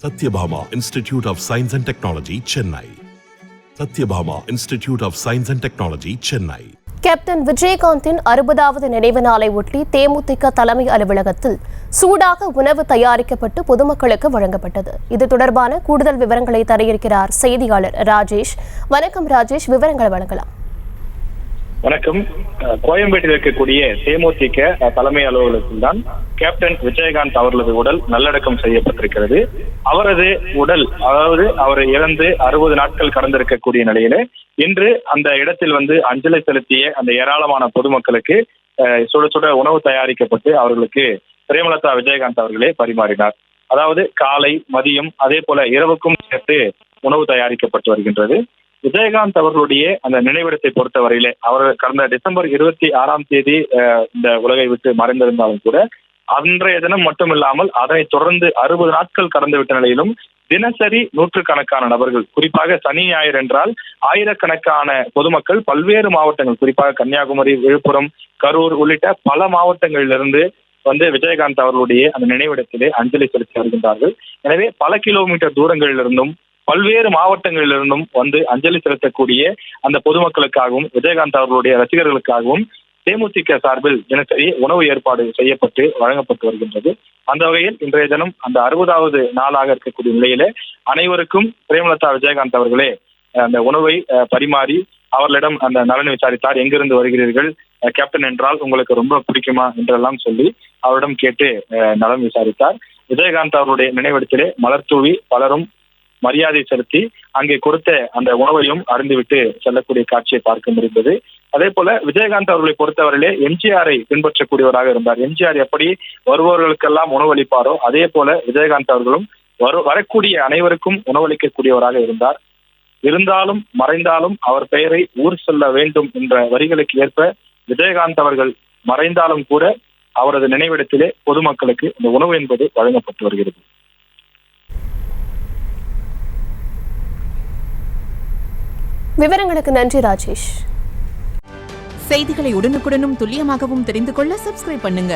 Satyabhama Institute of Science and Technology, Chennai. Satyabhama Institute of Science and Technology, Chennai. Captain விஜயகாந்தின் 60வது நினைவு நாளை ஒட்டி தேமுதிக தலைமை அலுவலகத்தில் சூடாக உணவு தயாரிக்கப்பட்டு பொதுமக்களுக்கு வழங்கப்பட்டது. இது தொடர்பான கூடுதல் விவரங்களை தர இருக்கிறார் செய்தியாளர் ராஜேஷ். வணக்கம் ராஜேஷ், விவரங்களை வழங்கலாம். வணக்கம். கோயம்பேட்டில் இருக்கக்கூடிய தேமுதிக தலைமை அலுவலகத்தில் தான் கேப்டன் விஜயகாந்த் அவர்களது உடல் நல்லடக்கம் செய்யப்பட்டிருக்கிறது. அவரது உடல், அதாவது அவர் இறந்து 60 நாட்கள் கடந்திருக்கக்கூடிய நிலையில இன்று அந்த இடத்தில் அஞ்சலி செலுத்திய அந்த ஏராளமான பொதுமக்களுக்கு சுட சுட உணவு தயாரிக்கப்பட்டு அவர்களுக்கு பிரேமலதா விஜயகாந்த் அவர்களே பரிமாறினார். அதாவது காலை, மதியம், அதே போல இரவுக்கும் சேர்த்து உணவு தயாரிக்கப்பட்டு வருகின்றது. விஜயகாந்த் அவர்களுடைய அந்த நினைவிடத்தை பொறுத்தவரையிலே அவர் கடந்த டிசம்பர் 26 இந்த உலகை விட்டு மறைந்திருந்தாலும் கூட அன்றைய தினம் மட்டுமில்லாமல் அதனை தொடர்ந்து 60 நாட்கள் கடந்துவிட்ட நிலையிலும் தினசரி நூற்றுக்கணக்கான நபர்கள், குறிப்பாக சனி ஞாயிறு என்றால் ஆயிரக்கணக்கான பொதுமக்கள் பல்வேறு மாவட்டங்கள், குறிப்பாக கன்னியாகுமரி, விழுப்புரம், கரூர் உள்ளிட்ட பல மாவட்டங்களிலிருந்து விஜயகாந்த் அவர்களுடைய அந்த நினைவிடத்திலே அஞ்சலி செலுத்தி வருகின்றார்கள். எனவே பல கிலோமீட்டர் தூரங்களிலிருந்தும் பல்வேறு மாவட்டங்களிலிருந்தும் அஞ்சலி செலுத்தக்கூடிய அந்த பொதுமக்களுக்காகவும் விஜயகாந்த் அவர்களுடைய ரசிகர்களுக்காகவும் தேமுதிக சார்பில் தினசரி உணவு ஏற்பாடு செய்யப்பட்டு வழங்கப்பட்டு வருகின்றது. அந்த வகையில் இன்றைய தினம் அந்த 60வது நாளாக இருக்கக்கூடிய நிலையில அனைவருக்கும் பிரேமலதா விஜயகாந்த் அவர்களே அந்த உணவை பரிமாறி அவர்களிடம் அந்த நலன் விசாரித்தார். எங்கிருந்து வருகிறீர்கள், கேப்டன் என்றால் உங்களுக்கு ரொம்ப பிடிக்குமா என்றெல்லாம் சொல்லி அவரிடம் கேட்டு நலன் விசாரித்தார். விஜயகாந்த் அவர்களுடைய நினைவிடத்திலே மலர் தூவி பலரும் மரியாதை செலுத்தி அங்கே கொடுத்த அந்த உணவையும் அருந்துவிட்டு செல்லக்கூடிய காட்சியை பார்க்க முடிந்தது. அதே போல விஜயகாந்த் அவர்களை பொறுத்தவரையிலே எம்ஜிஆரை பின்பற்றக்கூடியவராக இருந்தார். எம்ஜிஆர் எப்படி வருபவர்களுக்கெல்லாம் உணவளிப்பாரோ அதே போல விஜயகாந்த் அவர்களும் வரக்கூடிய அனைவருக்கும் உணவளிக்கக்கூடியவராக இருந்தார். இருந்தாலும் மறைந்தாலும் அவர் பெயரை ஊர் சொல்ல வேண்டும் என்ற வரிகளுக்கு ஏற்ப விஜயகாந்த் அவர்கள் மறைந்தாலும் கூட அவரது நினைவிடத்திலே பொதுமக்களுக்கு இந்த உணவு என்பது வழங்கப்பட்டு வருகிறது. விவரங்களுக்கு நன்றி ராஜேஷ். செய்திகளை உடனுக்குடனும் துல்லியமாகவும் தெரிந்து கொள்ள சப்ஸ்கிரைப் பண்ணுங்க.